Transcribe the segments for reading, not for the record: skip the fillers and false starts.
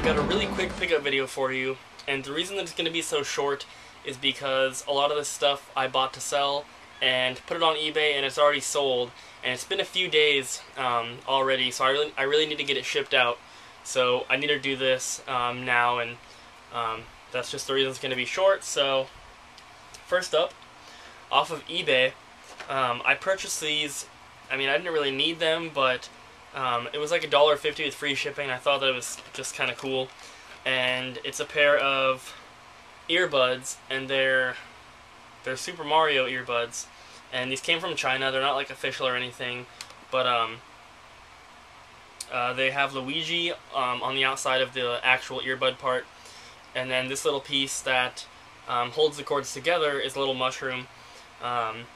I've got a really quick pickup video for you, and the reason that it's going to be so short is because a lot of this stuff I bought to sell and put it on eBay, and it's already sold, and it's been a few days already, so I really need to get it shipped out. So I need to do this now, and that's just the reason it's going to be short. So first up, off of eBay, I purchased these. I mean, I didn't really need them, but it was like $1.50 with free shipping. I thought that it was just kind of cool. And it's a pair of earbuds, and they're Super Mario earbuds. And these came from China. They're not like official or anything, but they have Luigi on the outside of the actual earbud part, and then this little piece that holds the cords together is a little mushroom. And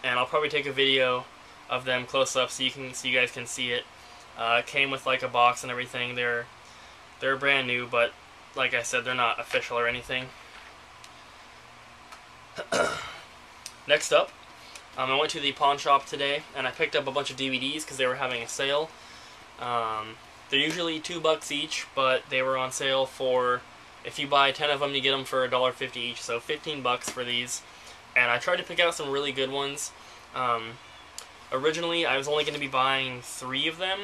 I'll probably take a video of them close up so you guys can see it. It came with like a box and everything. They're brand new, but like I said, they're not official or anything. Next up, I went to the pawn shop today and I picked up a bunch of DVDs because they were having a sale. They're usually $2 each, but they were on sale for, if you buy 10 of them, you get them for $1.50 each, so $15 for these. And I tried to pick out some really good ones. Originally, I was only going to be buying 3 of them,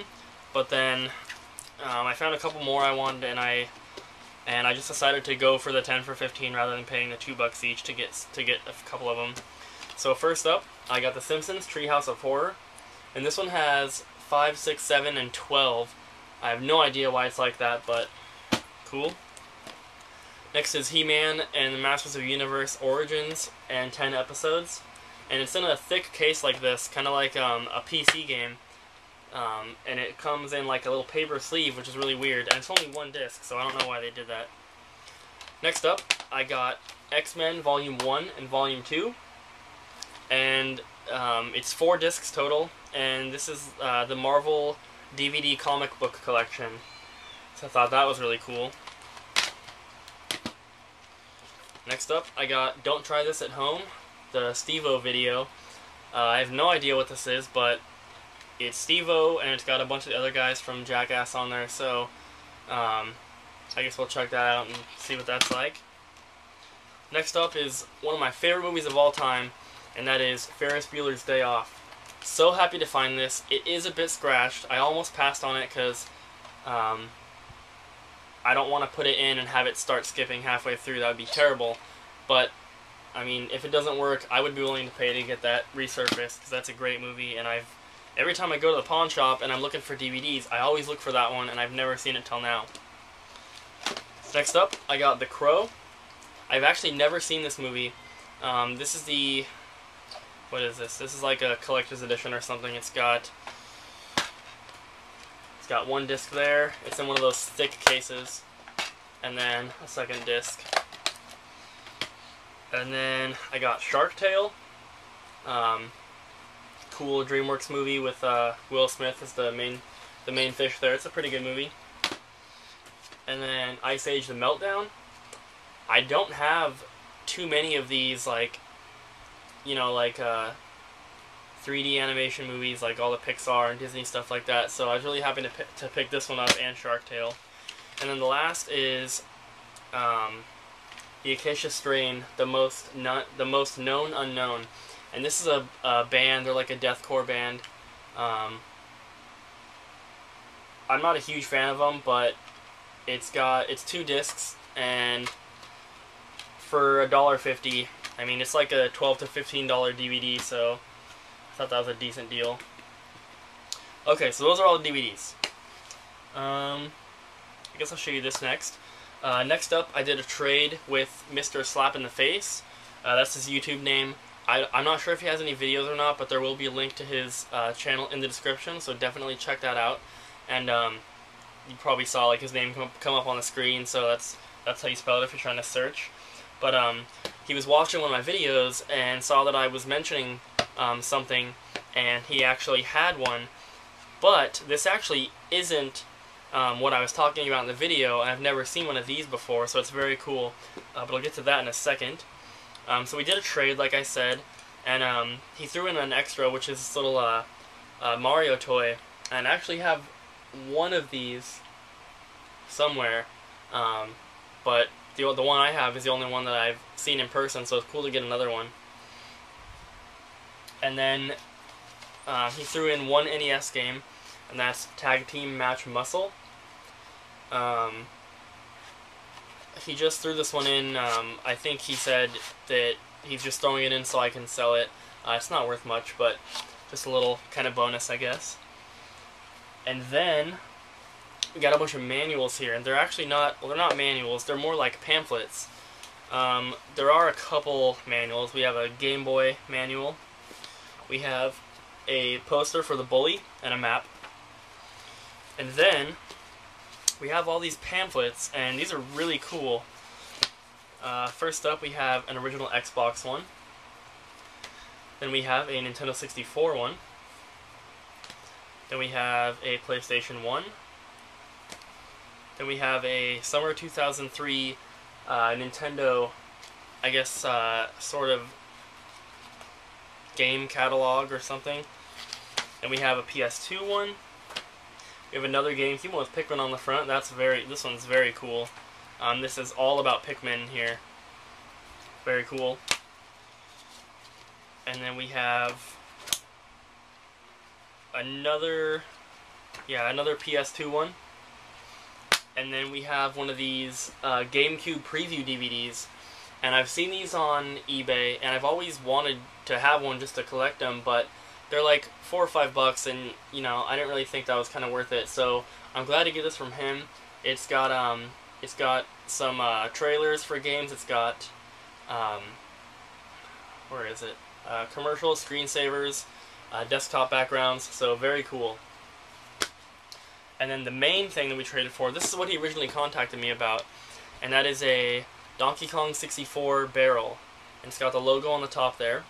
but then I found a couple more I wanted, and I just decided to go for the 10 for 15 rather than paying the $2 each to get a couple of them. So first up, I got The Simpsons Treehouse of Horror, and this one has 5, 6, 7, and 12. I have no idea why it's like that, but cool. Next is He-Man and the Masters of the Universe Origins, and 10 episodes. And it's in a thick case like this, kind of like a PC game. And it comes in like a little paper sleeve, which is really weird. And it's only 1 disc, so I don't know why they did that. Next up, I got X-Men Volume 1 and Volume 2. And it's 4 discs total. And this is the Marvel DVD comic book collection. So I thought that was really cool. Next up, I got Don't Try This at Home, the Steve-O video. I have no idea what this is, but it's Steve-O, and it's got a bunch of the other guys from Jackass on there, so I guess we'll check that out and see what that's like. Next up is one of my favorite movies of all time, and that is Ferris Bueller's Day Off. So happy to find this. It is a bit scratched. I almost passed on it because I don't want to put it in and have it start skipping halfway through. That would be terrible. But I mean, if it doesn't work, I would be willing to pay to get that resurfaced, because that's a great movie, and every time I go to the pawn shop and I'm looking for DVDs, I always look for that one, and I've never seen it till now. Next up, I got The Crow. I've actually never seen this movie. This is the... What is this? This is like a collector's edition or something. It's got 1 disc there. It's in one of those thick cases. And then a second disc. And then I got Shark Tale. Cool DreamWorks movie with Will Smith as the main fish there. It's a pretty good movie. And then Ice Age: The Meltdown. I don't have too many of these, like, you know, like 3D animation movies, like all the Pixar and Disney stuff like that. So I was really happy to pick this one up, and Shark Tale. And then the last is The Acacia Strain, the most known unknown. And this is a band. They're like a deathcore band. I'm not a huge fan of them, but it's 2 discs, and for $1.50, I mean, it's like a $12 to $15 DVD, so I thought that was a decent deal. Okay, so those are all the DVDs. I guess I'll show you this next. Next up, I did a trade with MrSlapInTheFace. That's his YouTube name. I'm not sure if he has any videos or not, but there will be a link to his channel in the description, so definitely check that out. And you probably saw like his name come up on the screen, so that's how you spell it if you're trying to search. But he was watching one of my videos and saw that I was mentioning something, and he actually had one. But this actually isn't what I was talking about in the video, and I've never seen one of these before, so it's very cool. But I'll get to that in a second. So we did a trade, like I said, and he threw in an extra, which is this little Mario toy, and I actually have one of these somewhere. But the one I have is the only one that I've seen in person, so it's cool to get another one. And then he threw in one NES game, and that's Tag Team Match Muscle. He just threw this one in. I think he said that he's just throwing it in so I can sell it. It's not worth much, but just a little kind of bonus, I guess. And then we got a bunch of manuals here, and they're actually not, well, they're not manuals, they're more like pamphlets. There are a couple manuals. We have a Game Boy manual. We have a poster for the Bully and a map. And then we have all these pamphlets, and these are really cool. First up, we have an original Xbox one. Then we have a Nintendo 64 one. Then we have a PlayStation 1. Then we have a summer 2003 Nintendo, I guess, sort of game catalog or something. Then we have a PS2 one. We have another GameCube one with Pikmin on the front. This one's very cool. This is all about Pikmin here. Very cool. And then we have another PS2 one. And then we have one of these GameCube preview DVDs. And I've seen these on eBay, and I've always wanted to have one just to collect them, but they're like $4 or $5, and you know, I didn't really think that was kind of worth it. So I'm glad to get this from him. It's got some trailers for games. It's got where is it? Commercials, screensavers, desktop backgrounds. So very cool. And then the main thing that we traded for, this is what he originally contacted me about, and that is a Donkey Kong 64 barrel. And it's got the logo on the top there.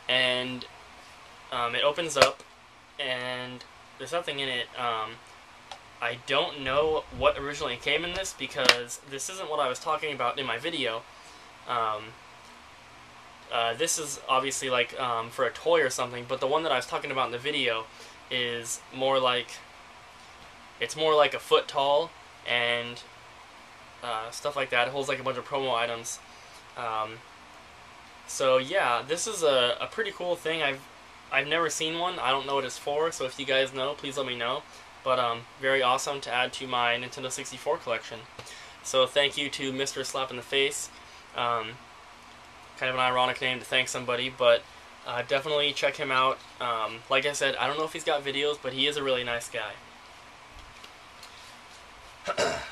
And it opens up, and there's nothing in it. I don't know what originally came in this, because this isn't what I was talking about in my video. This is obviously like for a toy or something, but the one that I was talking about in the video is more like, it's more like a foot tall, and stuff like that. It holds like a bunch of promo items. So yeah, this is a pretty cool thing. I've never seen one. I don't know what it's for, so if you guys know, please let me know. But very awesome to add to my Nintendo 64 collection. So thank you to MrSlapInTheFace. Kind of an ironic name to thank somebody, but definitely check him out. Like I said, I don't know if he's got videos, but he is a really nice guy.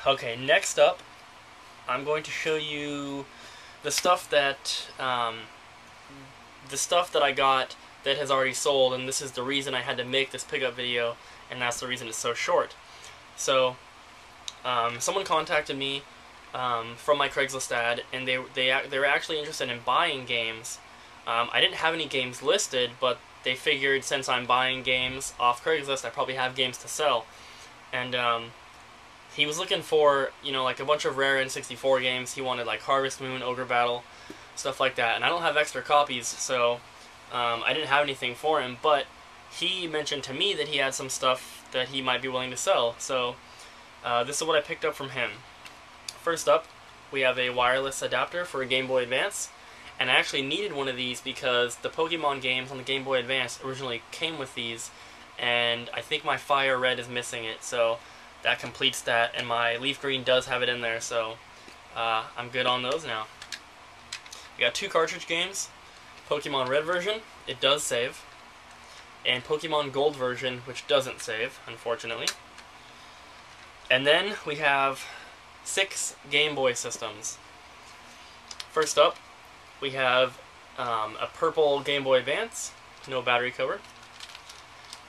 Okay, next up, I'm going to show you the stuff that I got that has already sold, and this is the reason I had to make this pickup video, and that's the reason it's so short. So, someone contacted me from my Craigslist ad, and they were actually interested in buying games. I didn't have any games listed, but they figured since I'm buying games off Craigslist, I probably have games to sell. And he was looking for, you know, like a bunch of rare N64 games. He wanted like Harvest Moon, Ogre Battle, stuff like that. And I don't have extra copies, so I didn't have anything for him. But he mentioned to me that he had some stuff that he might be willing to sell. So this is what I picked up from him. First up, we have a wireless adapter for a Game Boy Advance. And I actually needed one of these because the Pokemon games on the Game Boy Advance originally came with these. And I think my Fire Red is missing it, so that completes that, and my Leaf Green does have it in there, so I'm good on those now. We got two cartridge games, Pokemon Red version, it does save, and Pokemon Gold version, which doesn't save, unfortunately. And then we have 6 Game Boy systems. First up, we have a purple Game Boy Advance, no battery cover.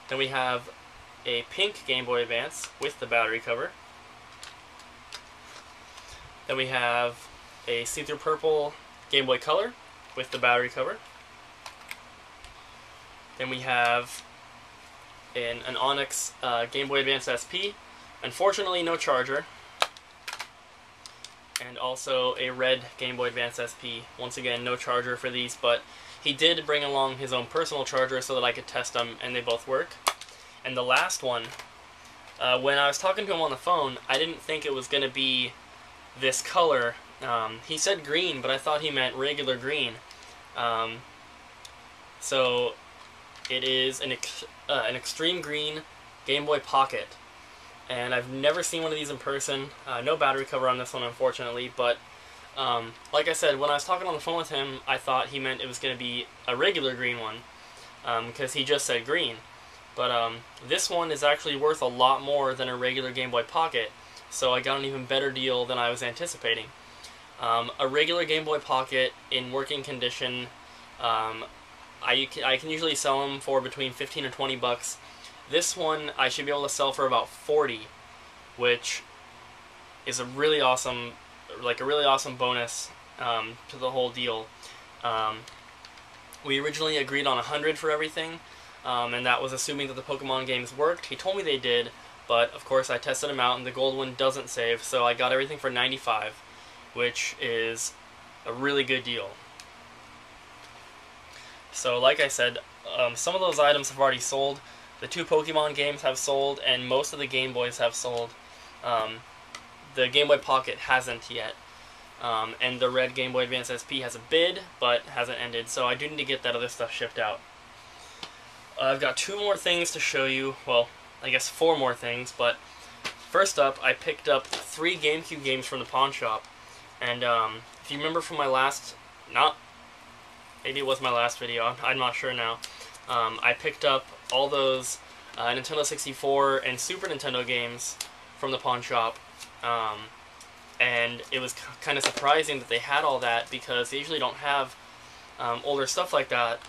Then we have a pink Game Boy Advance with the battery cover. Then we have a see-through purple Game Boy Color with the battery cover. Then we have an Onyx Game Boy Advance SP. Unfortunately, no charger. And also a red Game Boy Advance SP. Once again, no charger for these, but he did bring along his own personal charger so that I could test them, and they both work. And the last one, when I was talking to him on the phone, I didn't think it was going to be this color. He said green, but I thought he meant regular green. So it is an extreme green Game Boy Pocket, and I've never seen one of these in person. No battery cover on this one, unfortunately, but like I said, when I was talking on the phone with him, I thought he meant it was going to be a regular green one, because he just said green. But this one is actually worth a lot more than a regular Game Boy Pocket, so I got an even better deal than I was anticipating. A regular Game Boy Pocket in working condition, I can usually sell them for between 15 and 20 bucks. This one I should be able to sell for about 40, which is a really awesome, bonus to the whole deal. We originally agreed on 100 for everything, and that was assuming that the Pokemon games worked. He told me they did, but of course I tested them out and the gold one doesn't save, so I got everything for 95, which is a really good deal. So like I said, some of those items have already sold. The 2 Pokemon games have sold, and most of the Game Boys have sold. The Game Boy Pocket hasn't yet. And the red Game Boy Advance SP has a bid, but hasn't ended, so I do need to get that other stuff shipped out. I've got 2 more things to show you, well, I guess 4 more things, but first up, I picked up 3 GameCube games from the pawn shop, and if you remember from my last, maybe it was my last video, I'm not sure now, I picked up all those Nintendo 64 and Super Nintendo games from the pawn shop, and it was kind of surprising that they had all that, because they usually don't have older stuff like that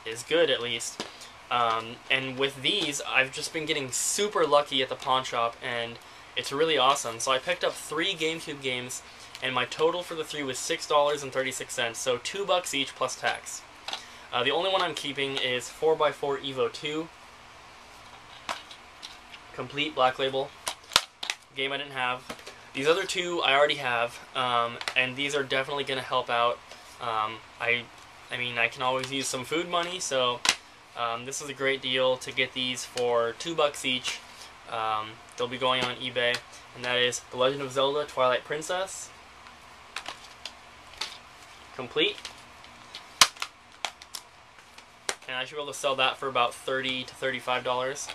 is good, at least. And with these, I've just been getting super lucky at the pawn shop, and it's really awesome. So I picked up 3 GameCube games, and my total for the 3 was $6.36, so $2 each plus tax. The only one I'm keeping is 4x4 Evo 2. Complete Black Label. Game I didn't have. These other 2 I already have, and these are definitely going to help out. I mean, I can always use some food money, so this is a great deal to get these for $2 each. They'll be going on eBay, and that is The Legend of Zelda Twilight Princess. Complete. And I should be able to sell that for about $30 to $35.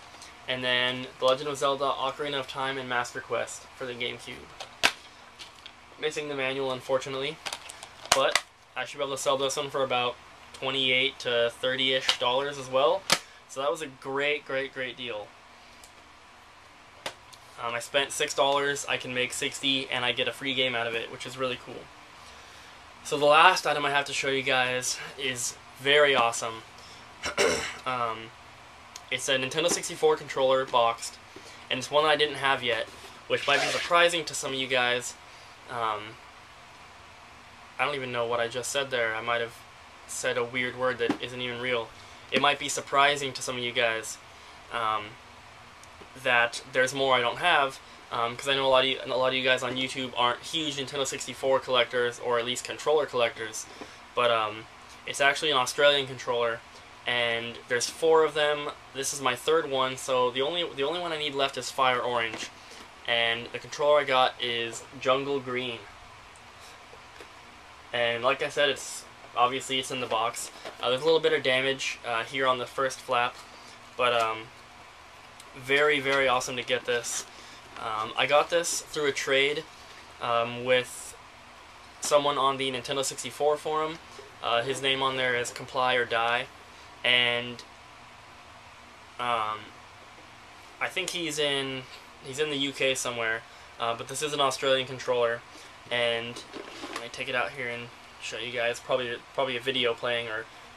And then The Legend of Zelda Ocarina of Time and Master Quest for the GameCube. Missing the manual, unfortunately, but I should be able to sell this one for about $28 to $30-ish as well. So that was a great deal. I spent $6, I can make $60, and I get a free game out of it, which is really cool. So the last item I have to show you guys is very awesome. It's a Nintendo 64 controller boxed, and it's one I didn't have yet, which might be surprising to some of you guys. I don't even know what I just said there. I might have said a weird word that isn't even real. It might be surprising to some of you guys that there's more I don't have, because I know a lot of you guys on YouTube aren't huge Nintendo 64 collectors, or at least controller collectors, but it's actually an Australian controller, and there's 4 of them. This is my 3rd one, so the only one I need left is Fire Orange, and the controller I got is Jungle Green. And like I said, obviously it's in the box. There's a little bit of damage here on the first flap, but very awesome to get this. I got this through a trade with someone on the Nintendo 64 forum. His name on there is Comply or Die, and I think he's in the UK somewhere, but this is an Australian controller, and let me take it out here and show you guys. Probably a video playing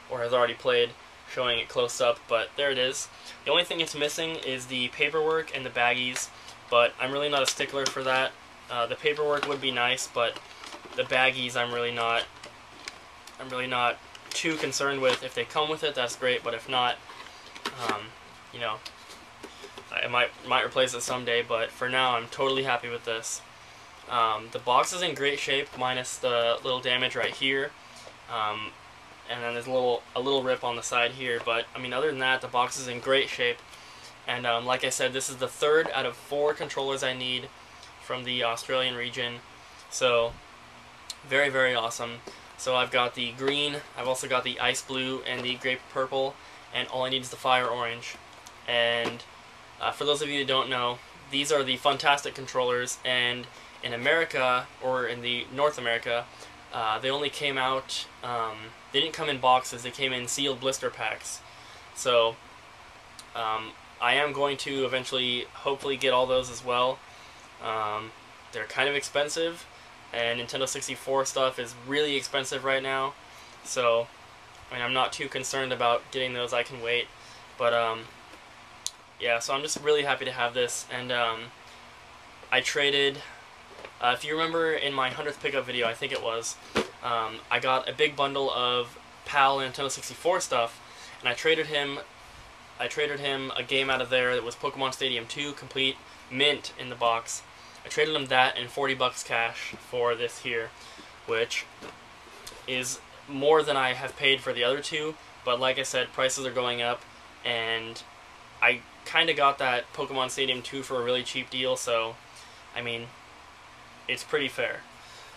or has already played, showing it close up, but there it is. The only thing it's missing is the paperwork and the baggies, but I'm really not a stickler for that. The paperwork would be nice, but the baggies I'm really not too concerned with. If they come with it, that's great, but if not, you know, I might replace it someday, but for now I'm totally happy with this. The box is in great shape, minus the little damage right here, and then there's a little rip on the side here, but I mean, other than that, the box is in great shape. And like I said, this is the 3rd out of 4 controllers I need from the Australian region. So very, very awesome. So I've got the green, I've also got the ice blue and the grape purple, and all I need is the fire orange. And for those of you who don't know, these are the Funtastic controllers, and in America, or in the North America, they only came out, they didn't come in boxes, they came in sealed blister packs. So I am going to eventually hopefully get all those as well. They're kind of expensive, and Nintendo 64 stuff is really expensive right now, so I mean, I'm not too concerned about getting those. I can wait. But yeah, so I'm just really happy to have this. And I traded, if you remember in my 100th pickup video, I think it was, I got a big bundle of PAL Nintendo 64 stuff, and I traded him a game out of there that was Pokemon Stadium 2 complete, mint in the box. I traded him that and 40 bucks cash for this here, which is more than I have paid for the other two, but like I said, prices are going up, and I kind of got that Pokemon Stadium 2 for a really cheap deal, so, I mean, it's pretty fair.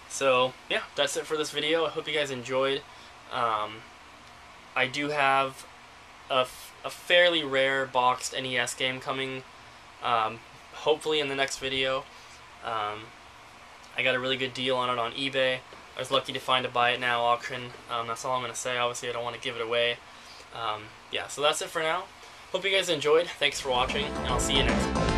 So, yeah, that's it for this video. I hope you guys enjoyed. I do have a fairly rare boxed NES game coming, hopefully in the next video. I got a really good deal on it on eBay. I was lucky to find a buy it now auction. That's all I'm going to say. Obviously, I don't want to give it away. Yeah, so that's it for now. Hope you guys enjoyed. Thanks for watching, and I'll see you next time.